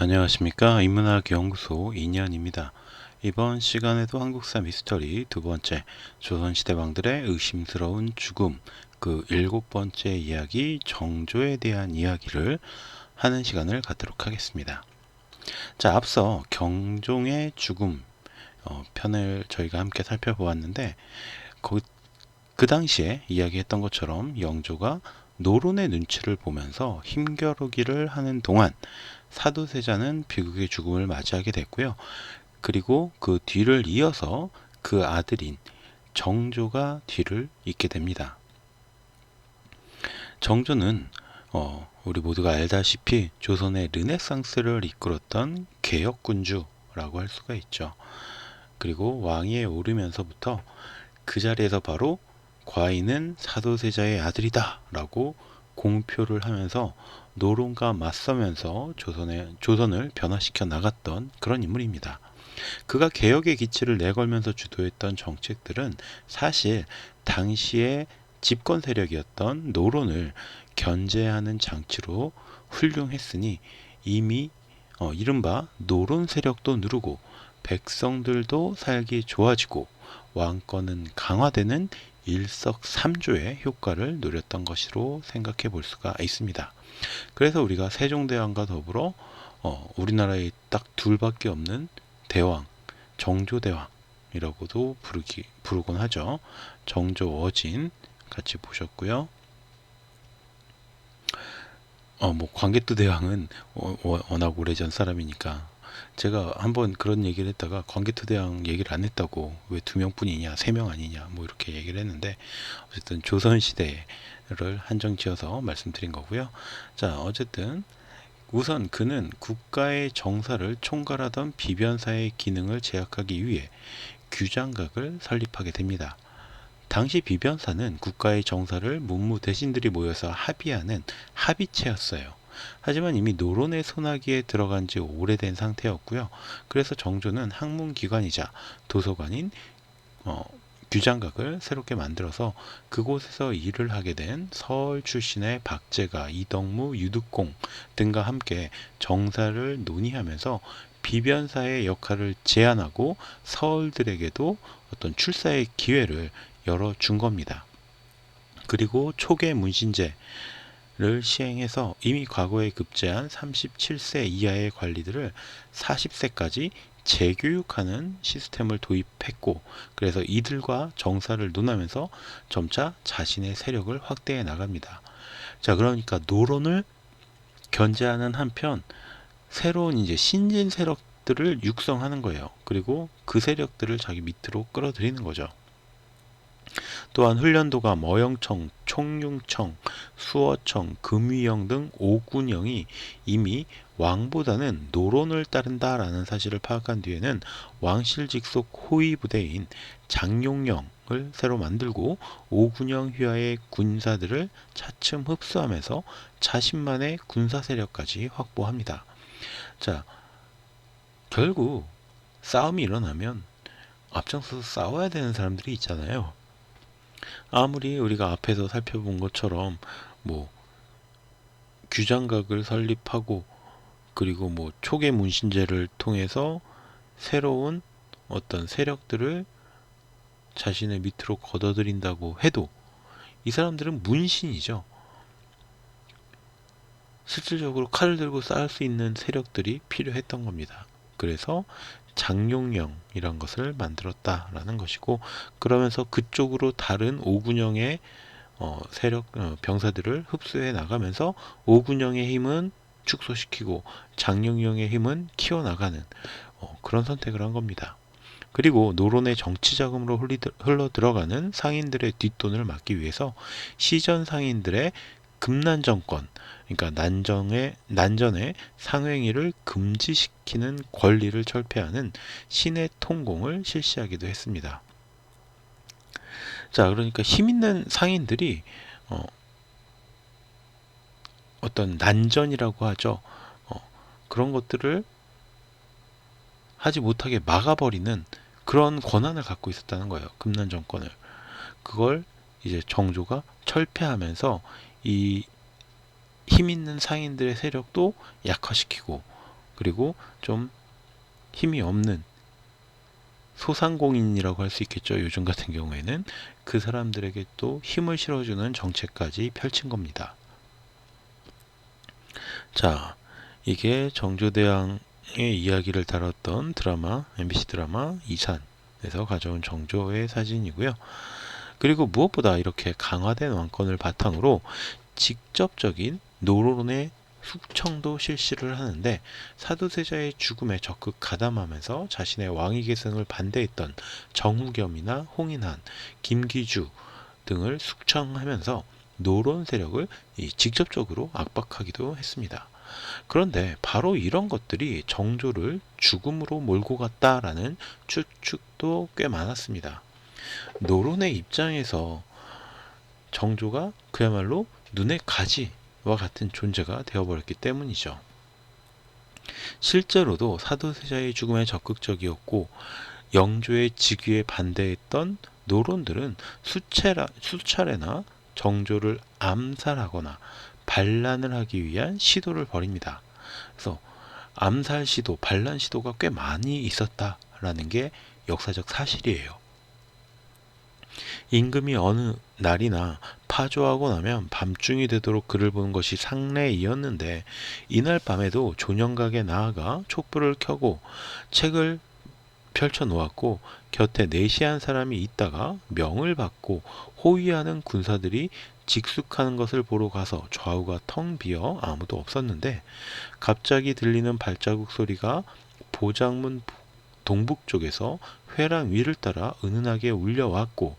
안녕하십니까. 인문학연구소 인연입니다. 이번 시간에도 한국사 미스터리 두 번째 조선시대 왕들의 의심스러운 죽음 그 7번째 이야기 정조에 대한 이야기를 하는 시간을 갖도록 하겠습니다. 자, 앞서 경종의 죽음 편을 저희가 함께 살펴보았는데 그 당시에 이야기했던 것처럼 영조가 노론의 눈치를 보면서 힘겨루기를 하는 동안 사도세자는 비극의 죽음을 맞이하게 됐고요. 그리고 그 뒤를 이어서 그 아들인 정조가 뒤를 잇게 됩니다. 정조는 우리 모두가 알다시피 조선의 르네상스를 이끌었던 개혁군주라고 할 수가 있죠. 그리고 왕위에 오르면서부터 그 자리에서 바로 과인은 사도세자의 아들이다 라고 공표를 하면서 노론과 맞서면서 조선을 변화시켜 나갔던 그런 인물입니다. 그가 개혁의 기치를 내걸면서 주도했던 정책들은 사실 당시의 집권 세력이었던 노론을 견제하는 장치로 훌륭했으니 이미 이른바 노론 세력도 누르고 백성들도 살기 좋아지고 왕권은 강화되는 일석삼조의 효과를 누렸던 것으로 생각해 볼 수가 있습니다. 그래서 우리가 세종대왕과 더불어 우리나라에 딱 둘밖에 없는 대왕, 정조대왕이라고도 부르곤 하죠. 정조어진 같이 보셨고요. 광개토 대왕은 워낙 오래전 사람이니까 제가 한번 그런 얘기를 했다가 광개토 대왕 얘기를 안 했다고 왜 2명뿐이냐 3명 아니냐 뭐 이렇게 얘기를 했는데 어쨌든 조선시대를 한정 지어서 말씀드린 거고요. 자, 어쨌든 우선 그는 국가의 정사를 총괄하던 비변사의 기능을 제약하기 위해 규장각을 설립하게 됩니다. 당시 비변사는 국가의 정사를 문무 대신들이 모여서 합의하는 합의체였어요. 하지만 이미 노론의 소나기에 들어간 지 오래된 상태였고요. 그래서 정조는 학문기관이자 도서관인 규장각을 새롭게 만들어서 그곳에서 일을 하게 된 서울 출신의 박제가, 이덕무, 유득공 등과 함께 정사를 논의하면서 비변사의 역할을 제안하고 서울들에게도 어떤 출사의 기회를 열어준 겁니다. 그리고 초계 문신제를 시행해서 이미 과거에 급제한 37세 이하의 관리들을 40세까지 재교육하는 시스템을 도입했고, 그래서 이들과 정사를 논하면서 점차 자신의 세력을 확대해 나갑니다. 자, 그러니까 노론을 견제하는 한편 새로운 이제 신진 세력들을 육성하는 거예요. 그리고 그 세력들을 자기 밑으로 끌어들이는 거죠. 또한 훈련도가 머영청, 총융청, 수어청, 금위영 등 5군영이 이미 왕보다는 노론을 따른다라는 사실을 파악한 뒤에는 왕실 직속 호위 부대인 장용령을 새로 만들고 5군영 휘하의 군사들을 차츰 흡수하면서 자신만의 군사 세력까지 확보합니다. 자, 결국 싸움이 일어나면 앞장서서 싸워야 되는 사람들이 있잖아요. 아무리 우리가 앞에서 살펴본 것처럼 뭐 규장각을 설립하고 그리고 뭐 초계 문신제를 통해서 새로운 어떤 세력들을 자신의 밑으로 걷어들인다고 해도 이 사람들은 문신이죠. 실질적으로 칼을 들고 싸울 수 있는 세력들이 필요했던 겁니다. 그래서 장용령이란 것을 만들었다라는 것이고, 그러면서 그쪽으로 다른 오군영의 세력 병사들을 흡수해 나가면서 오군영의 힘은 축소시키고 장용령의 힘은 키워나가는 그런 선택을 한 겁니다. 그리고 노론의 정치 자금으로 흘러 들어가는 상인들의 뒷돈을 막기 위해서 시전 상인들의 금난 정권, 그러니까 난전의 상행위를 금지시키는 권리를 철폐하는 신의 통공을 실시하기도 했습니다. 자, 그러니까 힘 있는 상인들이 어떤 난전이라고 하죠. 그런 것들을 하지 못하게 막아버리는 그런 권한을 갖고 있었다는 거예요. 금난 정권을. 그걸 이제 정조가 철폐하면서 이 힘 있는 상인들의 세력도 약화시키고, 그리고 좀 힘이 없는 소상공인이라고 할 수 있겠죠. 요즘 같은 경우에는 그 사람들에게 또 힘을 실어주는 정책까지 펼친 겁니다. 자, 이게 정조대왕의 이야기를 다뤘던 드라마, MBC 드라마 이산에서 가져온 정조의 사진이고요. 그리고 무엇보다 이렇게 강화된 왕권을 바탕으로 직접적인 노론의 숙청도 실시를 하는데, 사도세자의 죽음에 적극 가담하면서 자신의 왕위 계승을 반대했던 정후겸이나 홍인한, 김기주 등을 숙청하면서 노론 세력을 직접적으로 압박하기도 했습니다. 그런데 바로 이런 것들이 정조를 죽음으로 몰고 갔다라는 추측도 꽤 많았습니다. 노론의 입장에서 정조가 그야말로 눈의 가지와 같은 존재가 되어버렸기 때문이죠. 실제로도 사도세자의 죽음에 적극적이었고 영조의 즉위에 반대했던 노론들은 수차례나 정조를 암살하거나 반란을 하기 위한 시도를 벌입니다. 그래서 암살 시도, 반란 시도가 꽤 많이 있었다라는 게 역사적 사실이에요. 임금이 어느 날이나 파조하고 나면 밤중이 되도록 그를 보는 것이 상례이었는데, 이날 밤에도 조녕각에 나아가 촛불을 켜고 책을 펼쳐 놓았고 곁에 내시한 사람이 있다가 명을 받고 호위하는 군사들이 직숙하는 것을 보러 가서 좌우가 텅 비어 아무도 없었는데, 갑자기 들리는 발자국 소리가 보장문 동북 쪽에서 회랑 위를 따라 은은하게 울려왔고,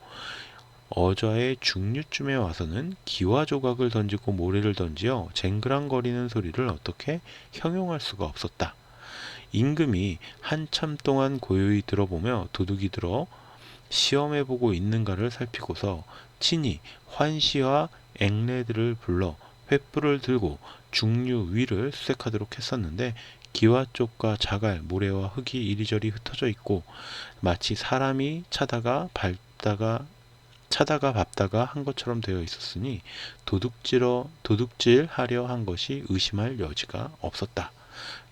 어좌의 중류쯤에 와서는 기와 조각을 던지고 모래를 던지어 쟁그랑거리는 소리를 어떻게 형용할 수가 없었다. 임금이 한참 동안 고요히 들어보며 도둑이 들어 시험해보고 있는가를 살피고서 친히 환시와 앵레들을 불러 횃불을 들고 중류 위를 수색하도록 했었는데, 기와 쪽과 자갈, 모래와 흙이 이리저리 흩어져 있고 마치 사람이 차다가 밟다가 한 것처럼 되어 있었으니 도둑질하려 한 것이 의심할 여지가 없었다.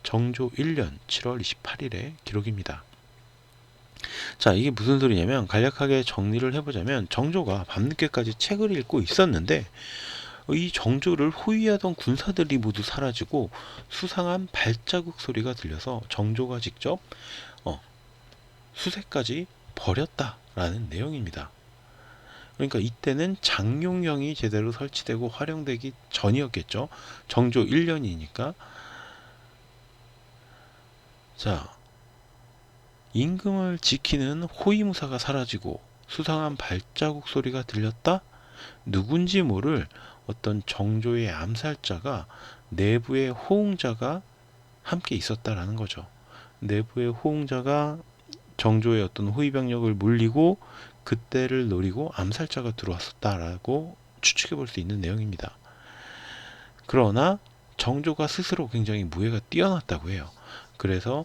정조 1년 7월 28일의 기록입니다. 자, 이게 무슨 소리냐면, 간략하게 정리를 해보자면 정조가 밤늦게까지 책을 읽고 있었는데 이 정조를 호위하던 군사들이 모두 사라지고 수상한 발자국 소리가 들려서 정조가 직접 수색까지 벌였다라는 내용입니다. 그러니까 이때는 장룡령이 제대로 설치되고 활용되기 전이었겠죠. 정조 1년이니까. 자, 임금을 지키는 호위무사가 사라지고 수상한 발자국 소리가 들렸다? 누군지 모를 어떤 정조의 암살자가, 내부의 호응자가 함께 있었다라는 거죠. 내부의 호응자가 정조의 어떤 호위병력을 물리고 그때를 노리고 암살자가 들어왔었다라고 추측해 볼 수 있는 내용입니다. 그러나 정조가 스스로 굉장히 무예가 뛰어났다고 해요. 그래서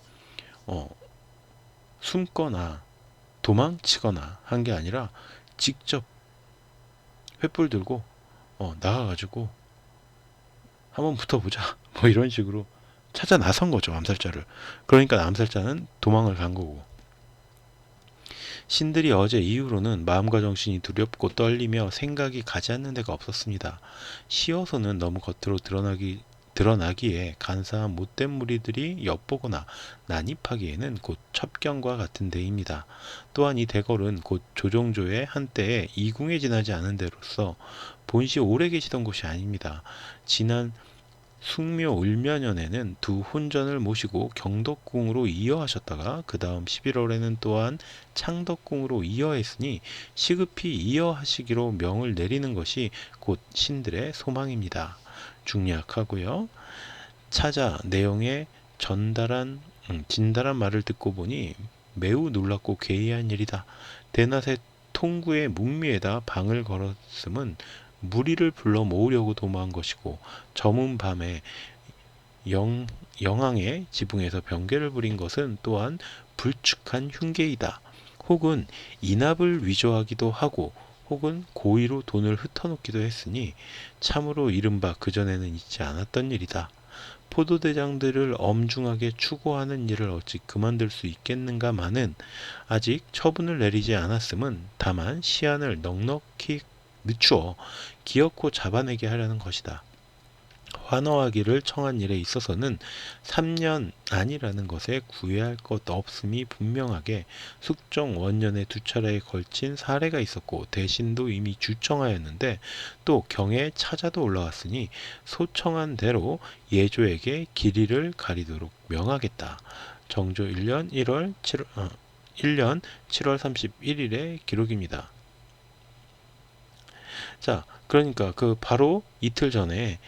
숨거나 도망치거나 한 게 아니라 직접 횃불 들고 나가가지고 한번 붙어보자 뭐 이런 식으로 찾아 나선 거죠, 암살자를. 그러니까 암살자는 도망을 간 거고, 신들이 어제 이후로는 마음과 정신이 두렵고 떨리며 생각이 가지 않는 데가 없었습니다. 시어서는 너무 겉으로 드러나기에 간사한 못된 무리들이 엿보거나 난입하기에는 곧 첩경과 같은 데입니다. 또한 이 대궐은 곧 조정조의 한때에 이궁에 지나지 않은 데로서 본시 오래 계시던 곳이 아닙니다. 지난 숙묘 을면연에는 두 혼전을 모시고 경덕궁으로 이어하셨다가 그 다음 11월에는 또한 창덕궁으로 이어했으니 시급히 이어하시기로 명을 내리는 것이 곧 신들의 소망입니다. 중략하고요. 차자 내용에 진달한 말을 듣고 보니 매우 놀랍고 괴이한 일이다. 대낮에 통구의 묵미에다 방을 걸었음은 무리를 불러 모으려고 도모한 것이고, 저문 밤에 영항의 지붕에서 병개를 부린 것은 또한 불축한 흉계이다. 혹은 인압을 위조하기도 하고 혹은 고의로 돈을 흩어놓기도 했으니 참으로 이른바 그전에는 있지 않았던 일이다. 포도대장들을 엄중하게 추구하는 일을 어찌 그만둘 수 있겠는가마는 아직 처분을 내리지 않았음은 다만 시한을 넉넉히 늦추어 기어코 잡아내게 하려는 것이다. 환호하기를 청한 일에 있어서는 3년 아니라는 것에 구애할 것 없음이 분명하게 숙종 원년에 2차례에 걸친 사례가 있었고 대신도 이미 주청하였는데 또 경에 차자도 올라왔으니 소청한 대로 예조에게 길이를 가리도록 명하겠다. 정조 1년 7월 31일의 기록입니다. 자, 그러니까 그 바로 이틀 전에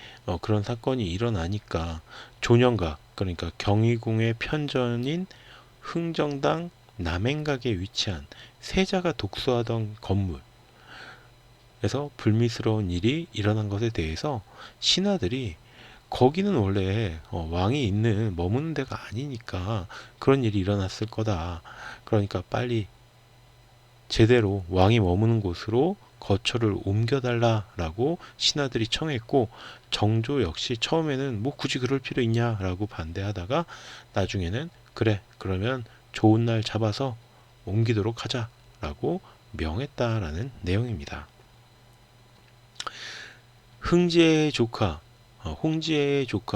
그런 사건이 일어나니까 조년각, 그러니까 경희궁의 편전인 흥정당 남행각에 위치한 세자가 독수하던 건물에서 불미스러운 일이 일어난 것에 대해서 신하들이 거기는 원래 왕이 머무는 데가 아니니까 그런 일이 일어났을 거다. 그러니까 빨리 제대로 왕이 머무는 곳으로 거처를 옮겨달라라고 신하들이 청했고 정조 역시 처음에는 뭐 굳이 그럴 필요 있냐라고 반대하다가 나중에는 그래 그러면 좋은 날 잡아서 옮기도록 하자라고 명했다라는 내용입니다. 홍지애의 조카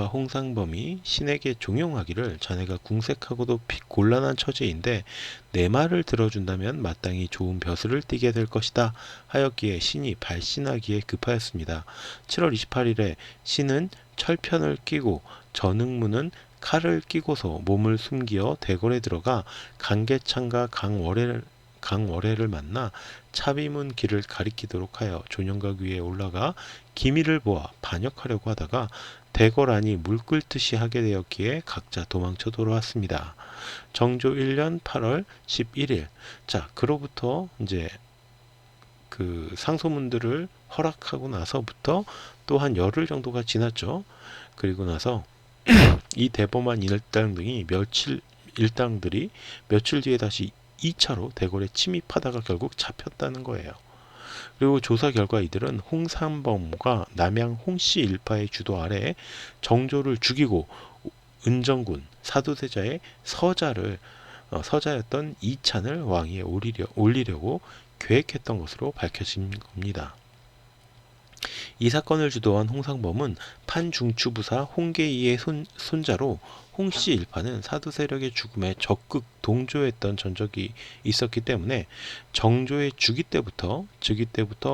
홍상범이 신에게 종용하기를 자네가 궁색하고도 곤란한 처지인데 내 말을 들어준다면 마땅히 좋은 벼슬을 띠게 될 것이다 하였기에 신이 발신하기에 급하였습니다. 7월 28일에 신은 철편을 끼고 전응무는 칼을 끼고서 몸을 숨기어 대궐에 들어가 강계창과 강월해를 만나 차비문 길을 가리키도록 하여 조년각 위에 올라가 기미를 보아 반역하려고 하다가 대궐 안이 물 끓듯이 하게 되었기에 각자 도망쳐 돌아왔습니다. 정조 1년 8월 11일. 자, 그로부터 이제 그 상소문들을 허락하고 나서부터 또 한 열흘 정도가 지났죠. 그리고 나서 이 대범한 일당들이 며칠 뒤에 다시 2차로 대궐에 침입하다가 결국 잡혔다는 거예요. 그리고 조사 결과 이들은 홍삼범과 남양 홍씨 일파의 주도 아래 정조를 죽이고 은정군 사도세자의 서자였던 이찬을 왕위에 올리려고 계획했던 것으로 밝혀진 겁니다. 이 사건을 주도한 홍상범은 판중추부사 홍계이의 손자로 홍씨 일파는 사두 세력의 죽음에 적극 동조했던 전적이 있었기 때문에 정조의 즉위 때부터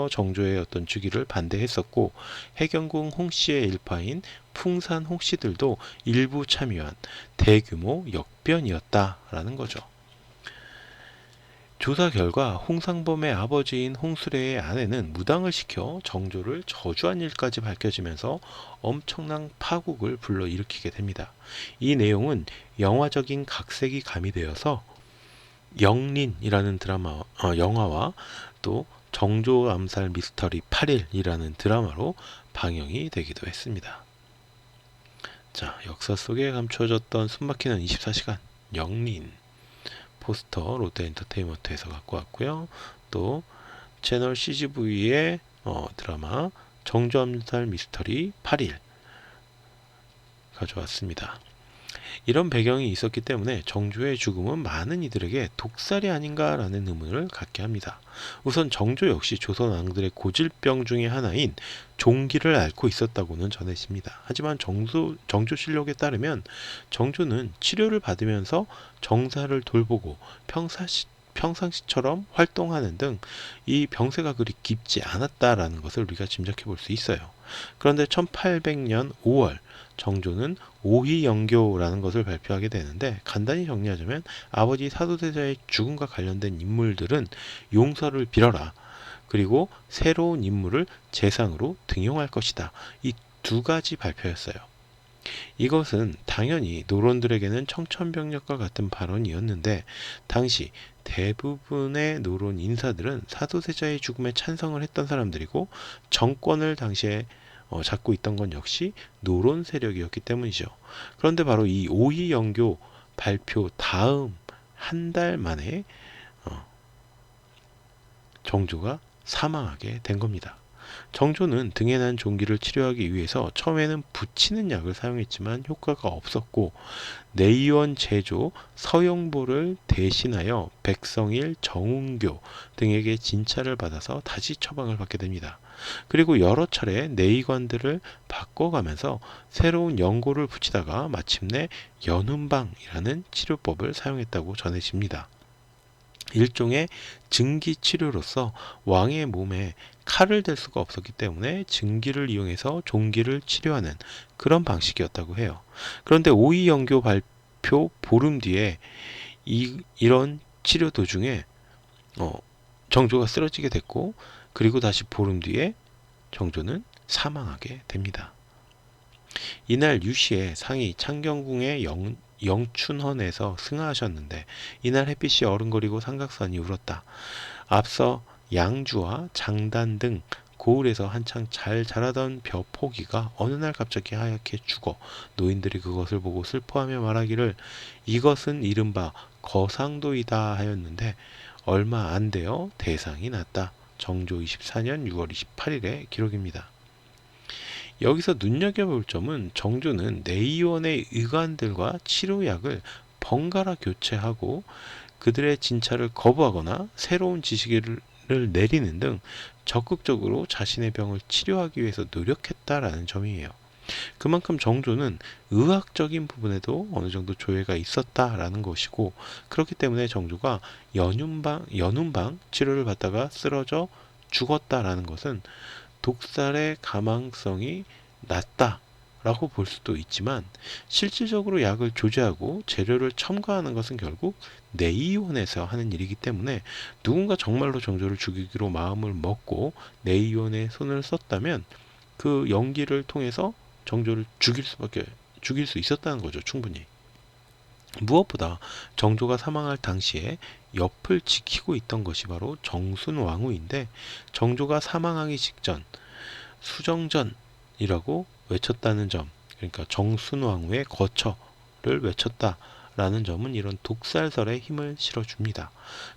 정조의 어떤 즉위를 반대했었고 해경궁 홍씨의 일파인 풍산 홍씨들도 일부 참여한 대규모 역변이었다라는 거죠. 조사 결과 홍상범의 아버지인 홍수래의 아내는 무당을 시켜 정조를 저주한 일까지 밝혀지면서 엄청난 파국을 불러일으키게 됩니다. 이 내용은 영화적인 각색이 가미되어서 영린이라는 영화와 또 정조 암살 미스터리 8일이라는 드라마로 방영이 되기도 했습니다. 자, 역사 속에 감춰졌던 숨막히는 24시간 영린 포스터 롯데엔터테인먼트에서 갖고 왔고요. 또 채널 CGV의 드라마 정조암살 미스터리 8일 가져왔습니다. 이런 배경이 있었기 때문에 정조의 죽음은 많은 이들에게 독살이 아닌가라는 의문을 갖게 합니다. 우선 정조 역시 조선 왕들의 고질병 중의 하나인 종기를 앓고 있었다고는 전해집니다. 하지만 정조실록에 따르면 정조는 치료를 받으면서 정사를 돌보고 평상시처럼 활동하는 등 이 병세가 그리 깊지 않았다라는 것을 우리가 짐작해 볼 수 있어요. 그런데 1800년 5월 정조는 오희영교라는 것을 발표하게 되는데 간단히 정리하자면 아버지 사도세자의 죽음과 관련된 인물들은 용서를 빌어라. 그리고 새로운 인물을 재상으로 등용할 것이다. 이 두 가지 발표였어요. 이것은 당연히 노론들에게는 청천벽력과 같은 발언이었는데 당시 대부분의 노론 인사들은 사도세자의 죽음에 찬성을 했던 사람들이고 정권을 당시에 잡고 있던 건 역시 노론 세력이었기 때문이죠. 그런데 바로 이 오희영교 발표 다음 한 달 만에 정조가 사망하게 된 겁니다. 정조는 등에 난 종기를 치료하기 위해서 처음에는 붙이는 약을 사용했지만 효과가 없었고 내의원 제조 서영보를 대신하여 백성일, 정운교 등에게 진찰을 받아서 다시 처방을 받게 됩니다. 그리고 여러 차례 내의관들을 바꿔가면서 새로운 연고를 붙이다가 마침내 연운방이라는 치료법을 사용했다고 전해집니다. 일종의 증기치료로서 왕의 몸에 칼을 댈 수가 없었기 때문에 증기를 이용해서 종기를 치료하는 그런 방식이었다고 해요. 그런데 오이영교 발표 보름 뒤에 이런 치료 도중에 정조가 쓰러지게 됐고, 그리고 다시 보름 뒤에 정조는 사망하게 됩니다. 이날 유시에 상이 창경궁의 영춘헌에서 승하하셨는데 이날 햇빛이 어른거리고 삼각산이 울었다. 앞서 양주와 장단 등 고을에서 한창 잘 자라던 벼포기가 어느 날 갑자기 하얗게 죽어 노인들이 그것을 보고 슬퍼하며 말하기를 이것은 이른바 거상도이다 하였는데 얼마 안 되어 대상이 났다. 정조 24년 6월 28일의 기록입니다. 여기서 눈여겨볼 점은 정조는 내의원의 의관들과 치료약을 번갈아 교체하고 그들의 진찰을 거부하거나 새로운 지시를 내리는 등 적극적으로 자신의 병을 치료하기 위해서 노력했다라는 점이에요. 그만큼 정조는 의학적인 부분에도 어느 정도 조예가 있었다라는 것이고, 그렇기 때문에 정조가 연운방 치료를 받다가 쓰러져 죽었다라는 것은 독살의 가망성이 낮다라고 볼 수도 있지만, 실질적으로 약을 조제하고 재료를 첨가하는 것은 결국 내의원에서 하는 일이기 때문에 누군가 정말로 정조를 죽이기로 마음을 먹고 내의원에 손을 썼다면 그 연기를 통해서 정조를 죽일 수 있었다는 거죠. 충분히. 무엇보다 정조가 사망할 당시에 옆을 지키고 있던 것이 바로 정순왕후인데, 정조가 사망하기 직전 수정전이라고 외쳤다는 점, 그러니까 정순왕후의 거처를 외쳤다라는 점은 이런 독살설에 힘을 실어줍니다.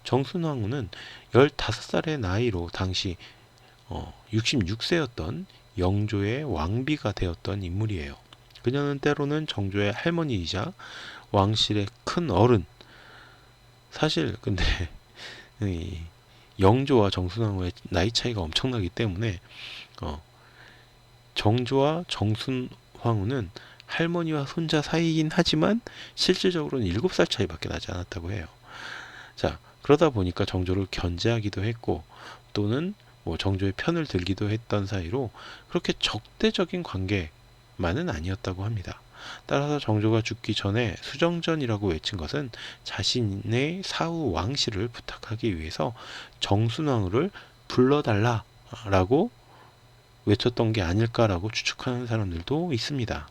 정순왕후는 15살의 나이로 당시 66세였던 영조의 왕비가 되었던 인물이에요. 그녀는 때로는 정조의 할머니이자 왕실의 큰 어른. 사실 근데 이 영조와 정순왕후의 나이 차이가 엄청나기 때문에 정조와 정순왕후는 할머니와 손자 사이이긴 하지만 실질적으로는 7살 차이밖에 나지 않았다고 해요. 자, 그러다 보니까 정조를 견제하기도 했고 또는 정조의 편을 들기도 했던 사이로 그렇게 적대적인 관계만은 아니었다고 합니다. 따라서 정조가 죽기 전에 수정전이라고 외친 것은 자신의 사후 왕실을 부탁하기 위해서 정순왕후를 불러달라라고 외쳤던 게 아닐까라고 추측하는 사람들도 있습니다.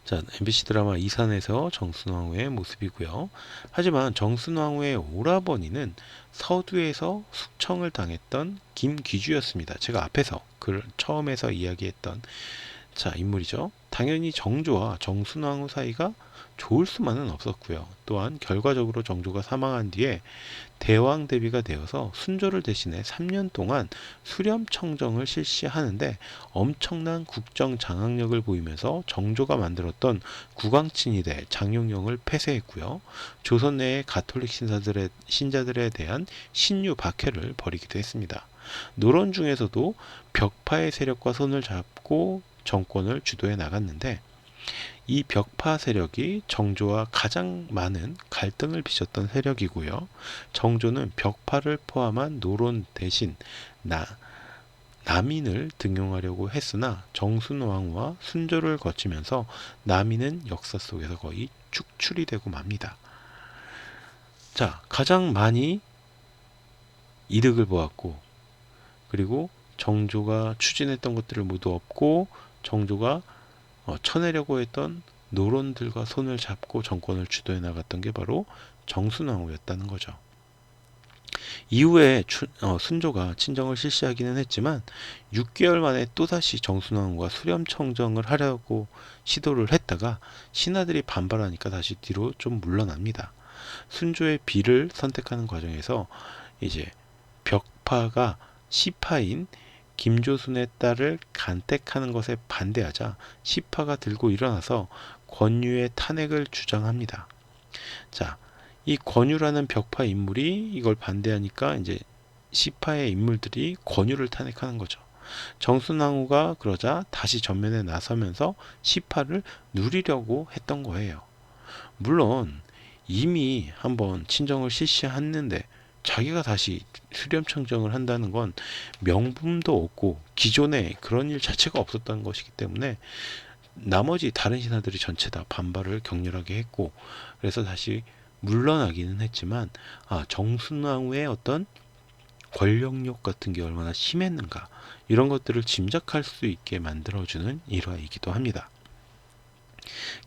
자, MBC 드라마 이산에서 정순왕후의 모습이고요. 하지만 정순왕후의 오라버니는 서두에서 숙청을 당했던 김귀주였습니다. 제가 앞에서 처음에서 이야기했던 인물이죠. 당연히 정조와 정순왕후 사이가 좋을 수만은 없었고요. 또한 결과적으로 정조가 사망한 뒤에 대왕 대비가 되어서 순조를 대신해 3년 동안 수렴청정을 실시하는데 엄청난 국정 장악력을 보이면서 정조가 만들었던 국왕친위대 장용령을 폐쇄했고요. 조선 내의 가톨릭 신자들에 대한 신유 박해를 벌이기도 했습니다. 노론 중에서도 벽파의 세력과 손을 잡고 정권을 주도해 나갔는데, 이 벽파 세력이 정조와 가장 많은 갈등을 빚었던 세력이고요. 정조는 벽파를 포함한 노론 대신 남인을 등용하려고 했으나 정순왕후와 순조를 거치면서 남인은 역사 속에서 거의 축출이 되고 맙니다. 자, 가장 많이 이득을 보았고, 그리고 정조가 추진했던 것들을 모두 없고 정조가 쳐내려고 했던 노론들과 손을 잡고 정권을 주도해 나갔던 게 바로 정순왕후였다는 거죠. 이후에 순조가 친정을 실시하기는 했지만 6개월 만에 또다시 정순왕후가 수렴청정을 하려고 시도를 했다가 신하들이 반발하니까 다시 뒤로 좀 물러납니다. 순조의 비를 선택하는 과정에서 이제 벽파가 시파인 김조순의 딸을 간택하는 것에 반대하자 시파가 들고 일어나서 권유의 탄핵을 주장합니다. 자, 이 권유라는 벽파 인물이 이걸 반대하니까 이제 시파의 인물들이 권유를 탄핵하는 거죠. 정순왕후가 그러자 다시 전면에 나서면서 시파를 누리려고 했던 거예요. 물론 이미 한번 친정을 실시했는데 자기가 다시 수렴청정을 한다는 건 명분도 없고 기존에 그런 일 자체가 없었던 것이기 때문에 나머지 다른 신하들이 전체 다 반발을 격렬하게 했고, 그래서 다시 물러나기는 했지만 정순왕후의 어떤 권력욕 같은 게 얼마나 심했는가, 이런 것들을 짐작할 수 있게 만들어주는 일화이기도 합니다.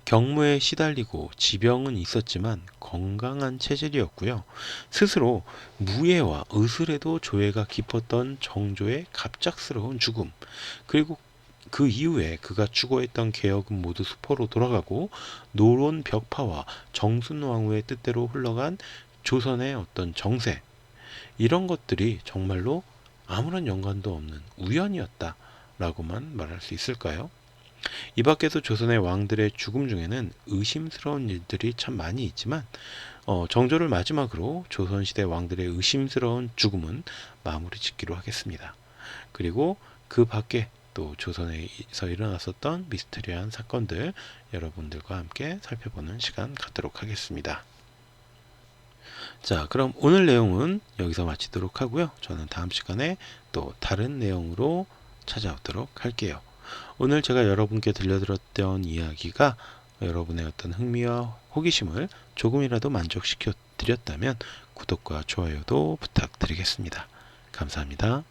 경무에 시달리고 지병은 있었지만 건강한 체질이었고요. 스스로 무예와 의술에도 조예가 깊었던 정조의 갑작스러운 죽음, 그리고 그 이후에 그가 추구했던 개혁은 모두 수포로 돌아가고 노론 벽파와 정순왕후의 뜻대로 흘러간 조선의 어떤 정세, 이런 것들이 정말로 아무런 연관도 없는 우연이었다라고만 말할 수 있을까요? 이 밖에서 조선의 왕들의 죽음 중에는 의심스러운 일들이 참 많이 있지만 정조를 마지막으로 조선시대 왕들의 의심스러운 죽음은 마무리 짓기로 하겠습니다. 그리고 그 밖에 또 조선에서 일어났었던 미스테리한 사건들 여러분들과 함께 살펴보는 시간 갖도록 하겠습니다. 자, 그럼 오늘 내용은 여기서 마치도록 하고요. 저는 다음 시간에 또 다른 내용으로 찾아오도록 할게요. 오늘 제가 여러분께 들려드렸던 이야기가 여러분의 어떤 흥미와 호기심을 조금이라도 만족시켜 드렸다면 구독과 좋아요도 부탁드리겠습니다. 감사합니다.